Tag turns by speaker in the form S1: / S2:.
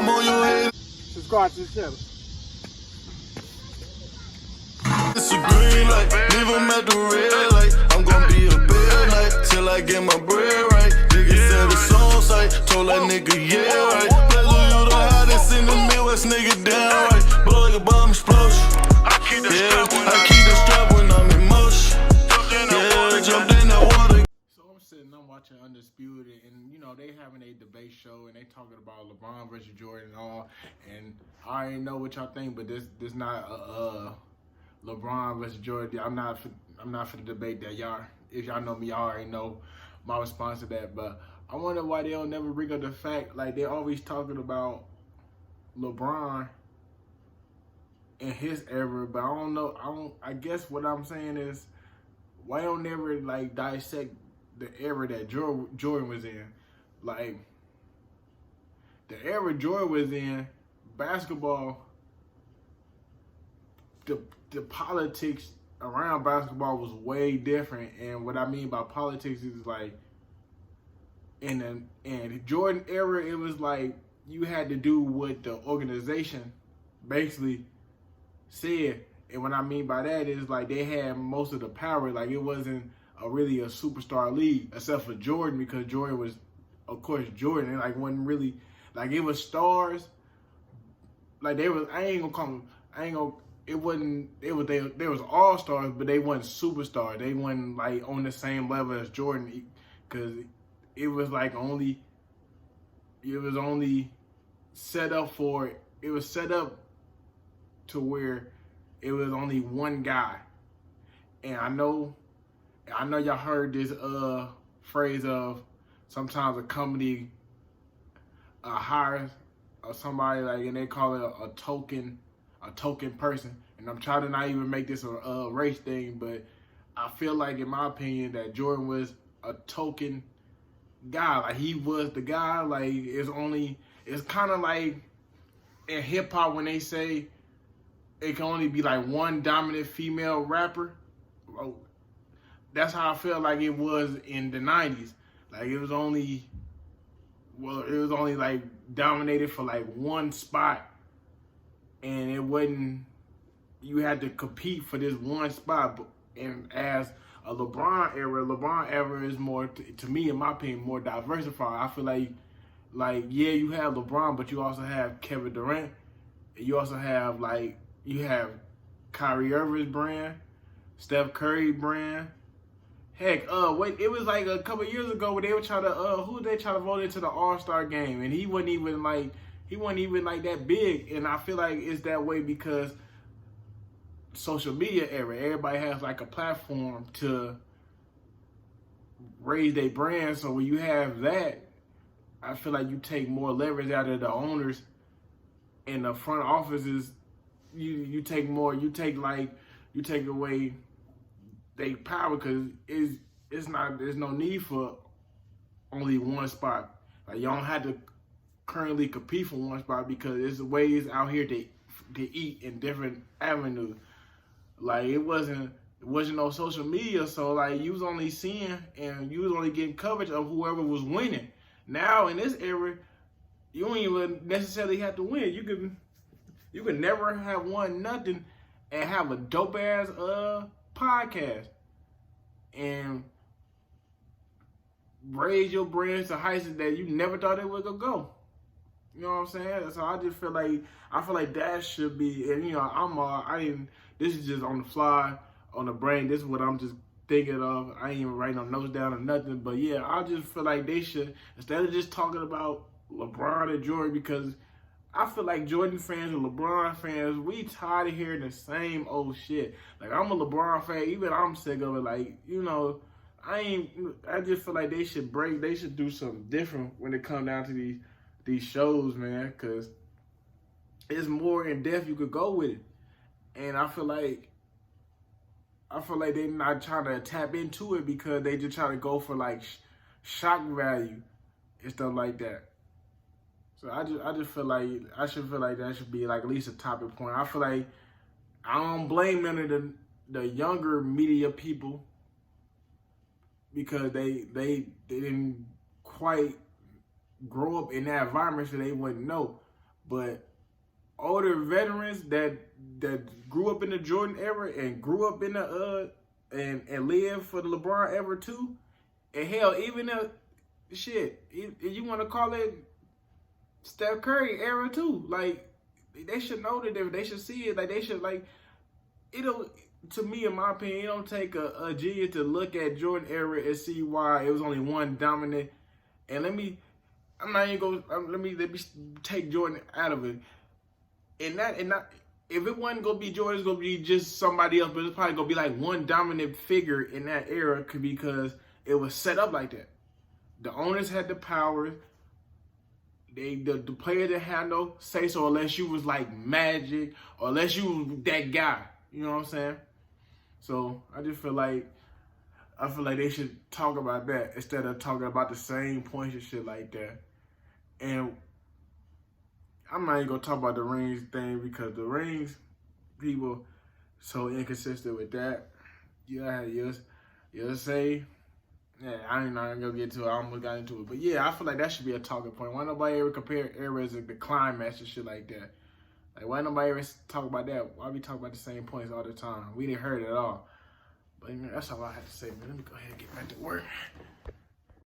S1: I'm on your head.
S2: Subscribe to the channel.
S1: It's a green light, leave him at the red light. I'm gonna be a bad night till I get my bread right. Nigga said it's on site, told that nigga yeah right. Pleasure you the hottest in the Midwest, nigga down right. Blow like a bomb explosion. I keep the strap when I'm in motion. Yeah, jumped in that water.
S2: So I'm sitting, I'm watching Undisputed, and you know they having a debate show, and they talking about LeBron versus Jordan and all. And I already know what y'all think, but this not LeBron versus Jordan. I'm not for the debate that y'all. If y'all know me, y'all already know my response to that. But I wonder why they don't never bring up the fact, like they always talking about LeBron in his era, but I don't know. I guess what I'm saying is, why don't never like dissect the era that Jordan was in? Like the era Jordan was in, basketball, the politics around basketball was way different. And what I mean by politics is like in the Jordan era, it was like you had to do what the organization basically said. And what I mean by that is like they had most of the power. Like it wasn't really a superstar league except for Jordan, because Jordan was, of course, Jordan. And like wasn't really like it was stars. Like they was, it was all stars, but they wasn't superstars. They wasn't like on the same level as Jordan, because it was only set up for, it was set up to where it was only one guy. And I know y'all heard this phrase of sometimes a company hires somebody, like, and they call it a token person. And I'm trying to not even make this a race thing, but I feel like, in my opinion, that Jordan was a token guy. Like he was the guy. Like it's kind of like in hip hop when they say it can only be like one dominant female rapper. That's how I feel like it was in the 90s. Like it was only like dominated for like one spot, and it wasn't, you had to compete for this one spot. And as a LeBron era is more, to me, in my opinion, more diversified. I feel like yeah, you have LeBron, but you also have Kevin Durant. You also have you have Kyrie Irving's brand, Steph Curry brand. Heck, it was like a couple years ago where they were trying to who they try to vote into the All-Star game, and he wasn't even like that big. And I feel like it's that way because social media era, everybody has like a platform to raise their brand. So when you have that, I feel like you take more leverage out of the owners and the front offices. You take away their power, because there's no need for only one spot. Like you don't have to currently compete for one spot, because there's ways out here to eat in different avenues. Like it wasn't no social media, so like you was only seeing and you was only getting coverage of whoever was winning. Now in this era, you don't even necessarily have to win. You can never have won nothing and have a dope ass podcast and raise your brands to heights that you never thought it would go. You know what I'm saying? So I just feel like that should be, and you know, this is just on the fly, on the brain. This is what I'm just thinking of. I ain't even writing no notes down or nothing. But yeah, I just feel like they should, instead of just talking about LeBron and Jordan, because I feel like Jordan fans and LeBron fans, we tired of hearing the same old shit. Like, I'm a LeBron fan, even I'm sick of it. Like, you know, I just feel like they should do something different when it comes down to these shows, man, because it's more in depth you could go with it. And I feel like they're not trying to tap into it, because they just try to go for like shock value and stuff like that. So I just feel like that should be like at least a topic point. I feel like I don't blame none of the younger media people, because they didn't quite grow up in that environment, so they wouldn't know. But older veterans that grew up in the Jordan era and grew up in the and lived for the LeBron era too, and hell, even if you want to call it Steph Curry era too, like they should know the difference. They should see it. Like they should like it'll. To me, in my opinion, it don't take a genius to look at Jordan era and see why it was only one dominant. And let me take Jordan out of it. And not if it wasn't gonna be Jordan, it's gonna be just somebody else. But it's probably gonna be like one dominant figure in that era, because it was set up like that. The owners had the power. The player didn't have no say so unless you was like Magic or unless you was that guy. You know what I'm saying? So I just feel like they should talk about that instead of talking about the same points and shit like that. And I'm not even gonna talk about the rings thing because the rings people so inconsistent with that. You'll say, yeah, I ain't not gonna get to it. I almost got into it, but yeah, I feel like that should be a talking point. Why nobody ever compare eras of the climax and shit like that? Like, why nobody ever talk about that? Why we talk about the same points all the time? We didn't heard it at all. But that's all I have to say, man. Let me go ahead and get back to work.